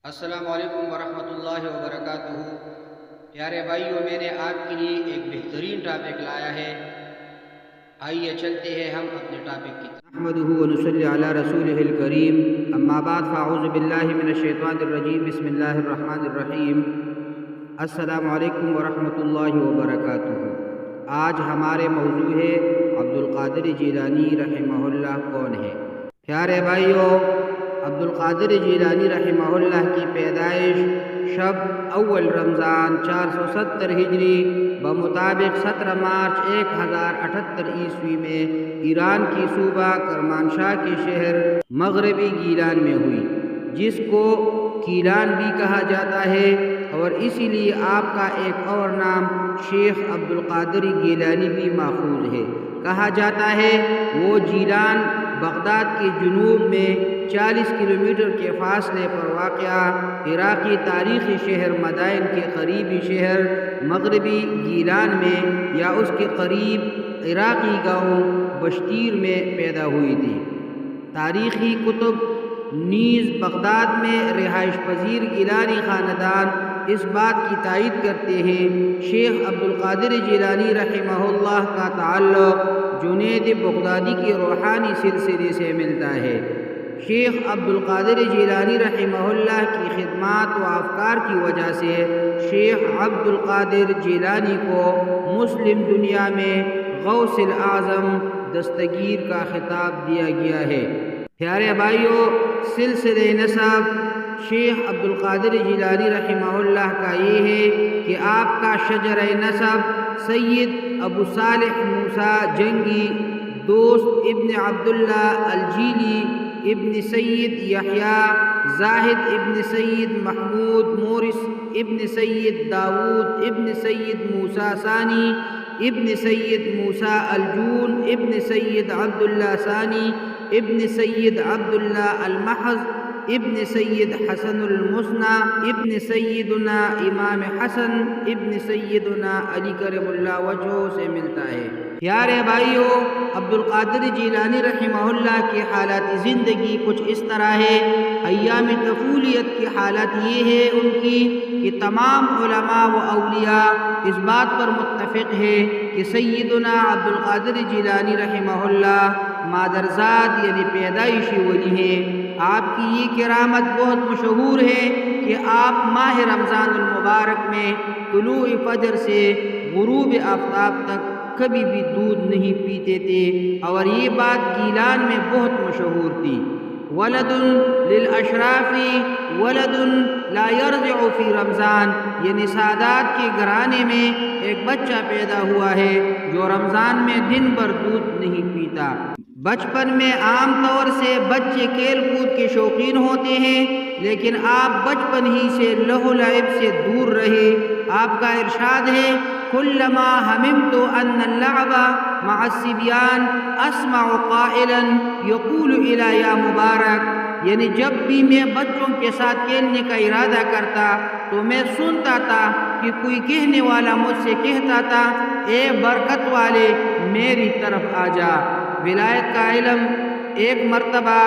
السلام علیکم ورحمۃ اللہ وبرکاتہ۔ پیارے بھائیوں، میں نے آپ کے لیے ایک بہترین ٹاپک لایا ہے۔ آئیے چلتے ہیں ہم اپنے ٹاپک کی طرف۔ نحمدہ ونصلی علی رسولہ الکریم، اما بعد فاعوذ باللہ من الشیطان الرجیم، بسم اللہ الرحمن الرحیم۔ السلام علیکم ورحمۃ اللہ وبرکاتہ۔ آج ہمارے موضوع ہے عبدالقادر جیلانی رحمہ اللہ کون ہے۔ پیارے بھائیوں، عبدالقادر جیلانی رحمہ اللہ کی پیدائش شب اول رمضان 470 ہجری بمطابق 17 مارچ 1078 عیسوی میں ایران کی صوبہ کرمانشاہ کے شہر مغربی گیلان میں ہوئی، جس کو کیلان بھی کہا جاتا ہے، اور اسی لیے آپ کا ایک اور نام شیخ عبدالقادر گیلانی بھی ماخوذ ہے۔ کہا جاتا ہے وہ جیلان بغداد کے جنوب میں 40 کلومیٹر کے فاصلے پر واقع عراقی تاریخی شہر مدائن کے قریبی شہر مغربی گیلان میں یا اس کے قریب عراقی گاؤں بشتیر میں پیدا ہوئی تھی۔ تاریخی کتب نیز بغداد میں رہائش پذیر گیلانی خاندان اس بات کی تائید کرتے ہیں۔ شیخ عبدالقادر جیلانی رحمہ اللہ کا تعلق جنید بغدادی کے روحانی سلسلے سے ملتا ہے۔ شیخ عبدالقادر جیلانی رحمہ اللہ کی خدمات و افکار کی وجہ سے شیخ عبدالقادر جیلانی کو مسلم دنیا میں غوث الاعظم دستگیر کا خطاب دیا گیا ہے۔ پیارے بھائیوں، سلسلہ نسب شیخ عبدالقادر جیلانی رحمہ اللہ کا یہ ہے کہ آپ کا شجرہ نسب سید ابو صالح موسیٰ جنگی، دوست ابن عبداللہ الجیلی، ابن سید یحییٰ، زاہد ابن سید محمود مورس، ابن سید داود، ابن سید موسیٰ ثانی، ابن سید موسیٰ الجون، ابن سید عبداللہ ثانی، ابن سید عبداللہ المحض، ابن سید حسن المثنی، ابن سیدنا امام حسن، ابن سیدنا علی کرم اللہ وجہہ سے ملتا ہے۔ پیارے بھائیوں، عبدالقادر جیلانی رحمہ اللہ کی حالات زندگی کچھ اس طرح ہے۔ ایام طفولیت کی حالت یہ ہے ان کی کہ تمام علماء و اولیاء اس بات پر متفق ہے کہ سیدنا عبدالقادر جیلانی رحمہ اللہ مادرزاد یعنی پیدائشی ولی ہیں۔ آپ کی یہ کرامت بہت مشہور ہے کہ آپ ماہ رمضان المبارک میں طلوع فجر سے غروب آفتاب تک کبھی بھی دودھ نہیں پیتے تھے، اور یہ بات گیلان میں بہت مشہور تھی۔ ولد للاشراف ولد لا یرضع فی رمضان، یعنی سادات کے گھرانے میں ایک بچہ پیدا ہوا ہے جو رمضان میں دن بھر دودھ نہیں پیتا۔ بچپن میں عام طور سے بچے کھیل کود کے شوقین ہوتے ہیں، لیکن آپ بچپن ہی سے لہو لعب سے دور رہے۔ آپ کا ارشاد ہے کلما حممت ان اللعب مع الصبیان اسمع قائلا یقول الی یا مبارک، یعنی جب بھی میں بچوں کے ساتھ کھیلنے کا ارادہ کرتا تو میں سنتا تھا کہ کوئی کہنے والا مجھ سے کہتا تھا اے برکت والے میری طرف آ جا۔ ولایت کا علم ایک مرتبہ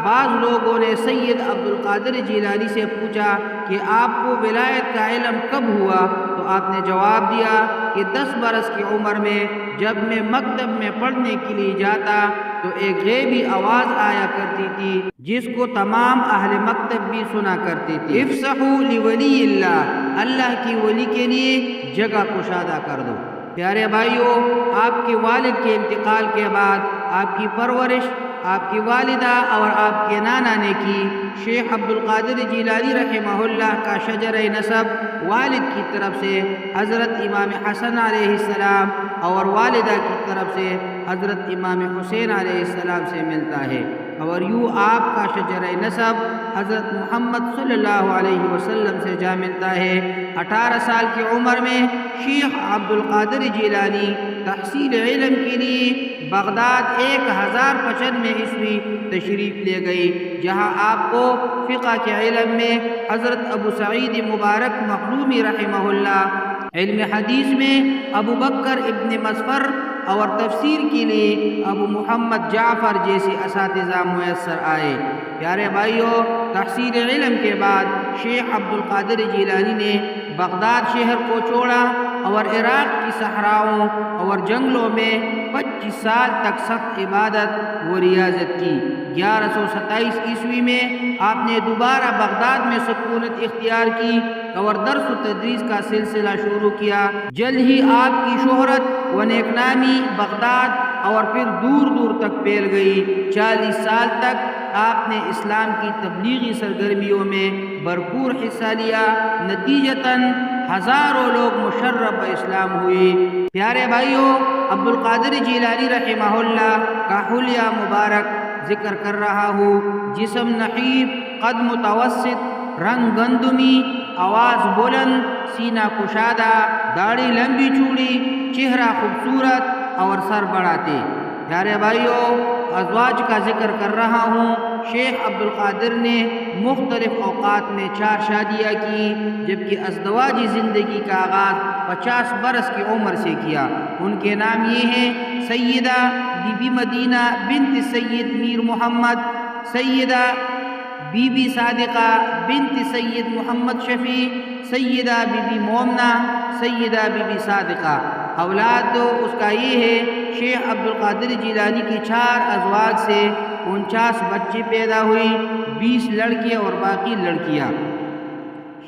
بعض لوگوں نے سید عبدالقادر جیلانی سے پوچھا کہ آپ کو ولایت کا علم کب ہوا؟ تو آپ نے جواب دیا کہ 10 برس کی عمر میں جب میں مکتب میں پڑھنے کے لیے جاتا تو ایک غیبی آواز آیا کرتی تھی جس کو تمام اہل مکتب بھی سنا کرتے تھے، افسحوا لولی اللہ، اللہ کی ولی کے لیے جگہ کشادہ کر دو۔ پیارے بھائیوں، آپ کے والد کے انتقال کے بعد آپ کی پرورش آپ کی والدہ اور آپ کے نانا نے کی۔ شیخ عبدالقادر جیلانی رحمہ اللہ کا شجرہ نسب والد کی طرف سے حضرت امام حسن علیہ السلام اور والدہ کی طرف سے حضرت امام حسین علیہ السلام سے ملتا ہے، اور یوں آپ کا شجرہ نسب حضرت محمد صلی اللہ علیہ وسلم سے جا ملتا ہے۔ 18 سال کی عمر میں شیخ عبدالقادر جیلانی تحصیل علم کے لیے بغداد 1095 عیسوی تشریف لے گئی، جہاں آپ کو فقہ کے علم میں حضرت ابو سعید مبارک مخدومی رحمہ اللہ، علم حدیث میں ابو بکر ابن مظفر اور تفسیر کے لیے ابو محمد جعفر جیسے اساتذہ میسر آئے۔ پیارے بھائیوں، تحصیل علم کے بعد شیخ عبد القادر جیلانی نے بغداد شہر کو چھوڑا اور عراق کی صحراؤں اور جنگلوں میں 25 سال تک سخت عبادت و ریاضت کی۔ 1127 عیسوی میں آپ نے دوبارہ بغداد میں سکونت اختیار کی اور درس و تدریس کا سلسلہ شروع کیا۔ جلد ہی آپ کی شہرت و نیک نامی بغداد اور پھر دور دور تک پھیل گئی۔ 40 سال تک آپ نے اسلام کی تبلیغی سرگرمیوں میں بھرپور حصہ لیا، نتیجتاً ہزاروں لوگ مشرب اسلام ہوئے۔ پیارے بھائیوں، عبد القادر جیلانی رحمہ اللہ کا حلیہ مبارک ذکر کر رہا ہوں۔ جسم نحیف، قد متوسط، رنگ گندمی، آواز بلند، سینہ کشادہ، داڑھی لمبی چوڑی، چہرہ خوبصورت اور سر بڑھاتے۔ پیارے بھائیوں، ازواج کا ذکر کر رہا ہوں۔ شیخ عبد القادر نے مختلف اوقات میں 4 شادیاں کی، جبکہ ازدواجی زندگی کا آغاز 50 برس کی عمر سے کیا۔ ان کے نام یہ ہیں: سیدہ بی بی مدینہ بنت سید میر محمد، سیدہ بی بی صادقہ بنت سید محمد شفیع، سیدہ بی بی مومنہ، سیدہ بی بی صادقہ۔ اولاد اس کا یہ ہے: شیخ عبد القادر جیلانی کی 4 ازواج سے 49 بچے پیدا ہوئی، 20 لڑکے اور باقی لڑکیاں۔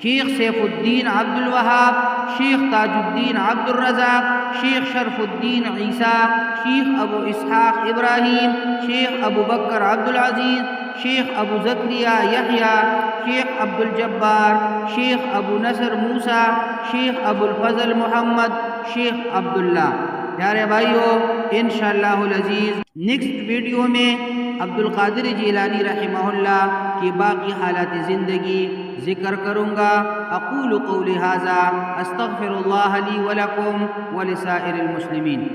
شیخ سیف الدین عبد الوہاب، شیخ تاج الدین عبد الرزاق، شیخ شرف الدین عیسیٰ، شیخ ابو اسحاق ابراہیم، شیخ ابو بکر عبد العزیز، شیخ ابو زکریا یحییٰ، شیخ عبد الجبار، شیخ ابو نصر موسیٰ، شیخ ابو الفضل محمد، شیخ عبداللہ۔ پیارے بھائیوں، انشاءاللہ العزیز نیکسٹ ویڈیو میں عبد القادر جیلانی رحمہ اللہ کی باقی حالات زندگی ذکر کروں گا۔ اقول قولی ھذا استغفر اللہ لی ولکم ولسائر المسلمین۔